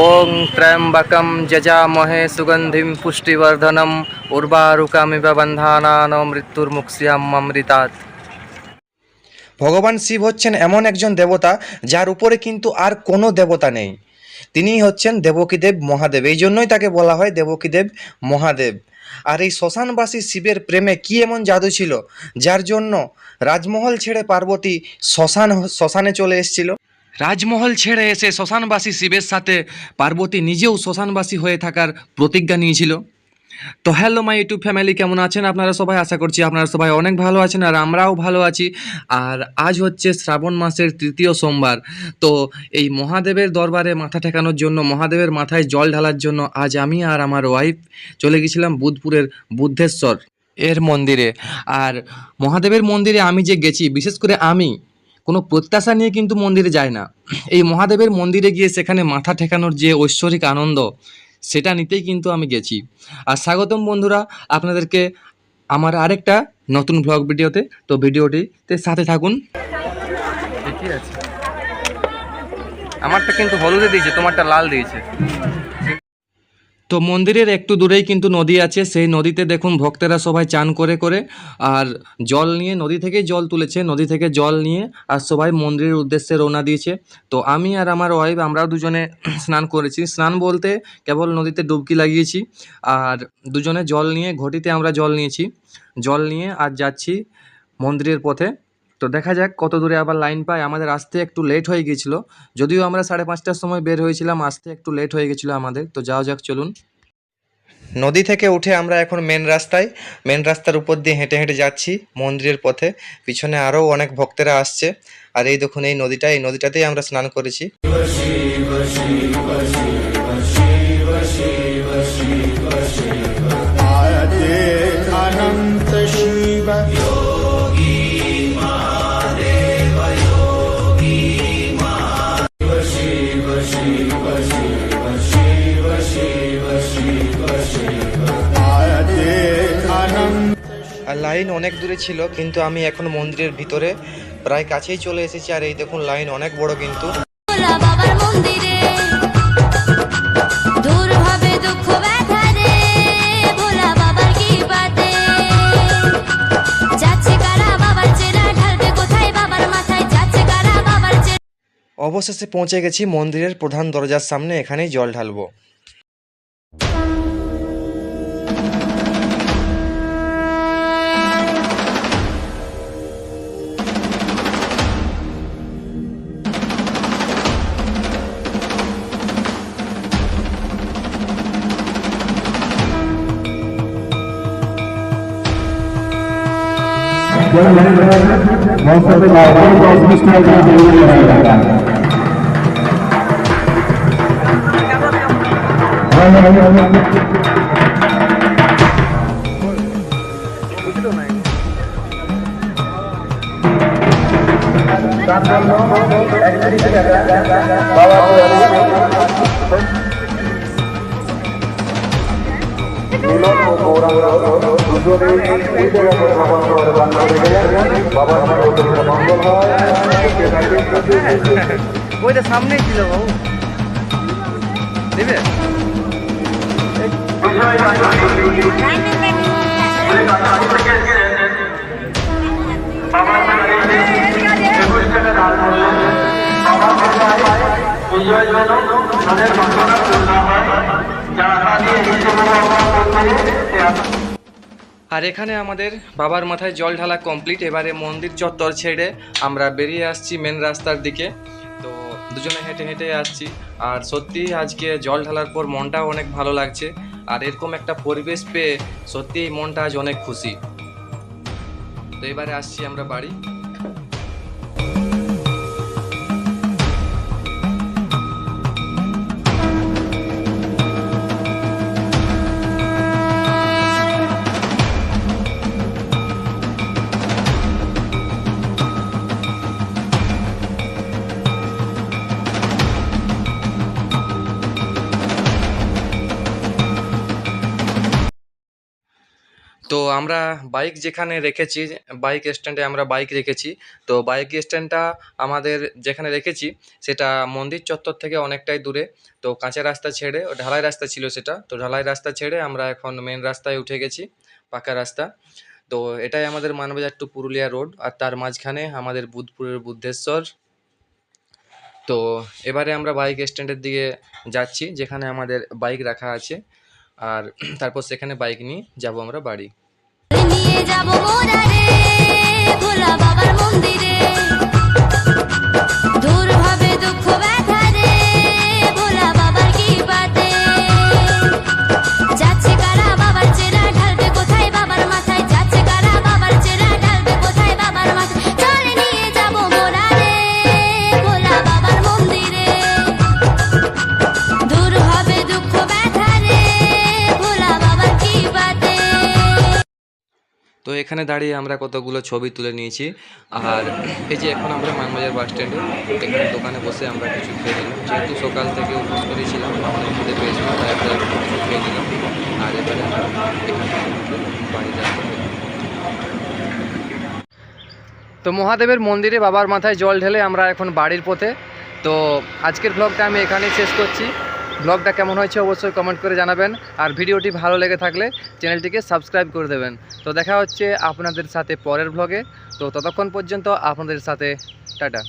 ওং ত্র্যম্বকম যজামহে সুগন্ধিম পুষ্টিবর্ধনম উর্বারুকমিব বন্ধানান মৃত্যুর্মুক্ষীয়মৃতাৎ। ভগবান শিব হচ্ছেন এমন একজন দেবতা যার উপরে কিন্তু আর কোনো দেবতা নেই। তিনিই হচ্ছেন দেবকীদেব মহাদেব, এই জন্যই তাকে বলা হয় দেবকীদেব মহাদেব। আর এই শ্মশানবাসী শিবের প্রেমে কি এমন জাদু ছিল যার জন্য রাজমহল ছেড়ে পার্বতী শ্মশানে চলে এসেছিল। রাজমহল ছেড়ে এসে শ্মশানবাসী শিবের সাথে পার্বতী নিজেও শ্মশানবাসী হয়ে থাকার প্রতিজ্ঞা নিয়েছিল। তো হ্যালো মাই ইউটিউব ফ্যামিলি, কেমন আছেন আপনারা সবাই? আশা করছি আপনারা সবাই অনেক ভালো আছেন আর আমরাও ভালো আছি। আর আজ হচ্ছে শ্রাবণ মাসের তৃতীয় সোমবার। তো এই মহাদেবের দরবারে মাথা ঠেকানোর জন্য, মহাদেবের মাথায় জল ঢালার জন্য আজ আমি আর আমার ওয়াইফ চলে গেছিলাম বুধপুরের বুদ্ধেশ্বর এর মন্দিরে। আর মহাদেবের মন্দিরে আমি যে গেছি, বিশেষ করে আমি কোনো প্রত্যাশা নিয়ে কিন্তু মন্দিরে যাই না। এই মহাদেবের মন্দিরে গিয়ে সেখানে মাথা ঠেকানোর যে ঐশ্বরিক আনন্দ, সেটা নিতেই কিন্তু আমি গেছি। আর স্বাগতম বন্ধুরা আপনাদেরকে আমার আরেকটা নতুন ব্লগ ভিডিওতে। তো ভিডিওটিতে সাথে থাকুন। ঠিকই আছে, আমারটা কিন্তু হলুদে দিয়েছে, তোমারটা লাল দিয়েছে। তো মন্দিরের একটু দূরেই কিন্তু নদী আছে, সেই নদীতে দেখুন ভক্তেরা সবাই চান করে করে আর জল নিয়ে, নদী থেকেই জল তুলেছে, নদী থেকে জল নিয়ে আর সবাই মন্দিরের উদ্দেশ্যে রওনা দিয়েছে। তো আমি আর আমার ওয়াইফ আমরাও দুজনে স্নান করেছি। স্নান বলতে কেবল নদীতে ডুবকি লাগিয়েছি আর দুজনে জল নিয়ে, ঘটিতে আমরা জল নিয়েছি, জল নিয়ে আর যাচ্ছি মন্দিরের পথে। তো দেখা যাক কত দূরে আবার লাইন পাই। আমাদের আসতে একটু লেট হয়ে গিয়েছিলো, যদিও আমরা 5:30টার সময় বের হয়েছিলাম, আসতে একটু লেট হয়ে গেছিলো আমাদের। তো যাওয়া যাক, চলুন। নদী থেকে উঠে আমরা এখন মেন রাস্তার উপর দিয়ে হেঁটে হেঁটে যাচ্ছি মন্দিরের পথে। পিছনে আরও অনেক ভক্তেরা আসছে। আর এই দেখুন এই নদীটাতেই আমরা স্নান করেছি। আর লাইন অনেক দূরে ছিল, কিন্তু আমি এখন মন্দিরের ভিতরে প্রায় কাছেই চলে এসেছি। আর এই দেখুন লাইন অনেক বড় কিন্তু। অবশেষে পৌঁছে গেছি মন্দিরের প্রধান দরজার সামনে, এখানেই জল ঢালবো। ওইটা সামনেই ছিল বাবু, দেবে আর এখানে আমাদের বাবার মাথায় জল ঢালা কমপ্লিট। এবারে মন্দির চত্বর ছেড়ে আমরা বেরিয়ে আসছি মেন রাস্তার দিকে। তো দুজনে হেঁটে হেঁটে আসছি। আর সত্যি আজকে জল ঢালার পর মনটাও অনেক ভালো লাগছে। আর এরকম একটা পরিবেশ পেয়ে সত্যি এই মনটা আজ অনেক খুশি। তো এবারে আসছি আমরা বাড়ি। তো তো আমরা বাইক যেখানে রেখেছি, বাইক স্ট্যান্ডে আমরা বাইক রেখেছি। তো বাইক স্ট্যান্ডটা আমাদের যেখানে রেখেছি সেটা মন্দির চত্বর থেকে অনেকটাই দূরে। তো কাঁচা রাস্তা ছেড়ে ঢালাই রাস্তা ছিল সেটা, তো ঢালাই রাস্তা ছেড়ে আমরা এখন মেন রাস্তায় উঠে গেছি, পাকা রাস্তা। তো এটাই আমাদের মানবাজার টু পুরুলিয়া রোড, আর তার মাঝখানে আমাদের বুধপুরের বুদ্ধেশ্বর। তো এবারে আমরা বাইক স্ট্যান্ডের দিকে যাচ্ছি যেখানে আমাদের বাইক রাখা আছে, আর তারপর সেখানে বাইক নিয়ে যাব আমরা বাড়ি। নিয়ে যাব মোরা রে ভোলা বাবার মন্দিরে, দূর হবে দুঃখ ব্যথা রে ভোলা বাবার কৃপাতে। যাচ্ছে কারা বাবার চেরা ঢালবে কোথায় বাবার মাথায়, যাচ্ছে কারা বাবার চেরা ঢালবে কোথায় বাবার মাথায়। চল নিয়ে যাব মোরা রে ভোলা বাবার মন্দিরে, দূর হবে দুঃখ ব্যথা রে ভোলা বাবার কৃপাতে। তো এখানে দাঁড়িয়ে আমরা কতগুলো ছবি তুলে নিয়েছি। আর এই যে এখন আমরা মানবাজার বাস স্ট্যান্ডে এখানে দোকানে বসে আমরা কিছু খেয়ে নিলাম, যেহেতু সকাল থেকে উপোস করেছিলাম, অনেক খেতে পেয়েছিলাম, তাই আমরা কিছু খেয়ে নিলাম। আর এবারে আমরা এখান থেকে আমাদের বাড়ি যাবো। তো মহাদেবের মন্দিরে বাবার মাথায় জল ঢেলে আমরা এখন বাড়ির পথে। তো আজকের ব্লগটা আমি এখানেই শেষ করছি। ব্লগটা কেমন হয়েছে অবশ্যই কমেন্ট করে জানাবেন, আর ভিডিওটি ভালো লেগে থাকলে চ্যানেলটিকে সাবস্ক্রাইব করে দেবেন। তো দেখা হচ্ছে আপনাদের সাথে পরের ব্লগে। তো ততক্ষণ পর্যন্ত আপনাদের সাথে টাটা।